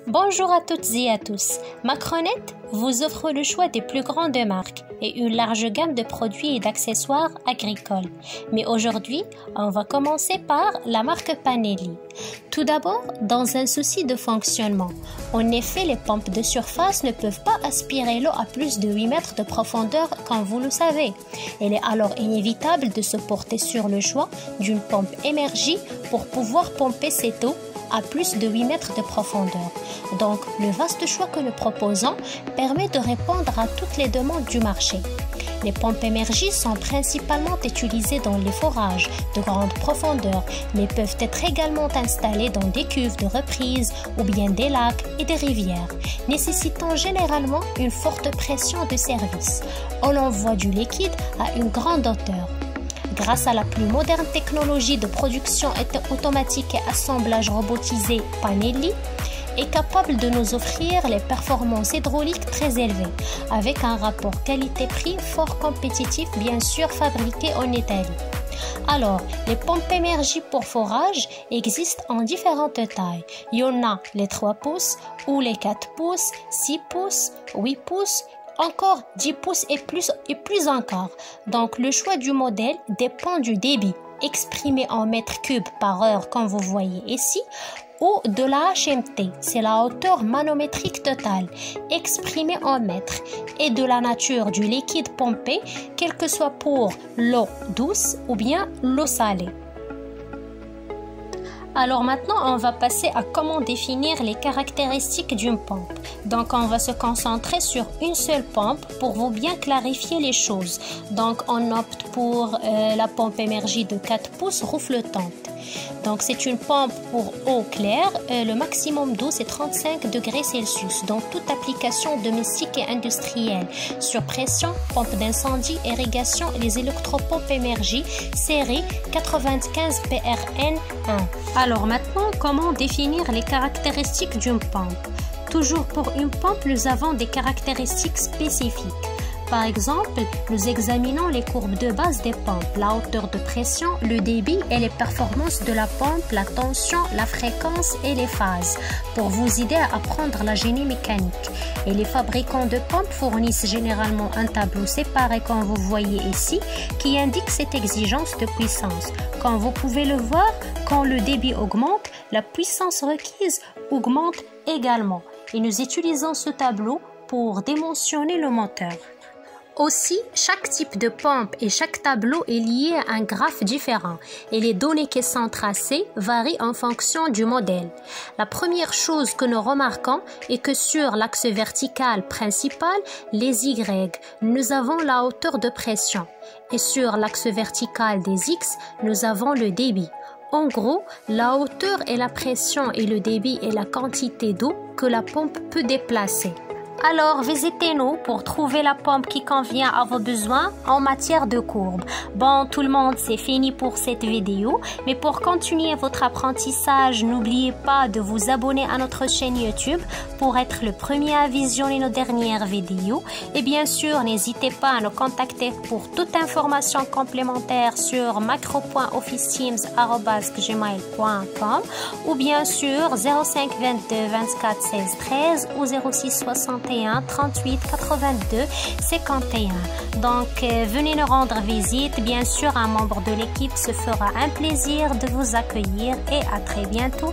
Bonjour à toutes et à tous. Macronet vous offre le choix des plus grandes marques et une large gamme de produits et d'accessoires agricoles. Mais aujourd'hui, on va commencer par la marque Panelli. Tout d'abord, dans un souci de fonctionnement. En effet, les pompes de surface ne peuvent pas aspirer l'eau à plus de 8 mètres de profondeur, comme vous le savez. Il est alors inévitable de se porter sur le choix d'une pompe émergie pour pouvoir pomper cette eau à plus de 8 mètres de profondeur. Donc, le vaste choix que nous proposons permet de répondre à toutes les demandes du marché. Les pompes émergies sont principalement utilisées dans les forages de grande profondeur, mais peuvent être également installées dans des cuves de reprise ou bien des lacs et des rivières, nécessitant généralement une forte pression de service. On envoie du liquide à une grande hauteur. Grâce à la plus moderne technologie de production automatique et assemblage robotisé, Panelli est capable de nous offrir les performances hydrauliques très élevées, avec un rapport qualité-prix fort compétitif, bien sûr fabriqué en Italie. Alors, les pompes émergies pour forage existent en différentes tailles. Il y en a les 3 pouces ou les 4 pouces, 6 pouces, 8 pouces, encore 10 pouces et plus encore. Donc le choix du modèle dépend du débit exprimé en mètres cubes par heure comme vous voyez ici, ou de la HMT, c'est la hauteur manométrique totale exprimée en mètres, et de la nature du liquide pompé, quel que soit pour l'eau douce ou bien l'eau salée. Alors maintenant, on va passer à comment définir les caractéristiques d'une pompe. Donc, on va se concentrer sur une seule pompe pour vous bien clarifier les choses. Donc, on opte pour la pompe émergie de 4 pouces rouffletante. Donc, c'est une pompe pour eau claire. Le maximum d'eau, c'est 35 degrés Celsius. Donc, toute application domestique et industrielle. Sur pression, pompe d'incendie, irrigation et les électropompes émergies, série 95 PRN1. Alors maintenant, comment définir les caractéristiques d'une pompe? Toujours pour une pompe, nous avons des caractéristiques spécifiques. Par exemple, nous examinons les courbes de base des pompes, la hauteur de pression, le débit et les performances de la pompe, la tension, la fréquence et les phases, pour vous aider à apprendre la génie mécanique. Et les fabricants de pompes fournissent généralement un tableau séparé, comme vous voyez ici, qui indique cette exigence de puissance. Comme vous pouvez le voir, quand le débit augmente, la puissance requise augmente également. Et nous utilisons ce tableau pour dimensionner le moteur. Aussi, chaque type de pompe et chaque tableau est lié à un graphe différent et les données qui sont tracées varient en fonction du modèle. La première chose que nous remarquons est que sur l'axe vertical principal, les Y, nous avons la hauteur de pression et sur l'axe vertical des X, nous avons le débit. En gros, la hauteur est la pression et le débit est la quantité d'eau que la pompe peut déplacer. Alors, visitez-nous pour trouver la pompe qui convient à vos besoins en matière de courbe. Bon, tout le monde, c'est fini pour cette vidéo. Mais pour continuer votre apprentissage, n'oubliez pas de vous abonner à notre chaîne YouTube pour être le premier à visionner nos dernières vidéos. Et bien sûr, n'hésitez pas à nous contacter pour toute information complémentaire sur macro.officeteams@gmail.com ou bien sur 05 22 24 16 13 ou 06 61 38 82 51. Donc venez nous rendre visite. Bien sûr, un membre de l'équipe se fera un plaisir de vous accueillir et à très bientôt.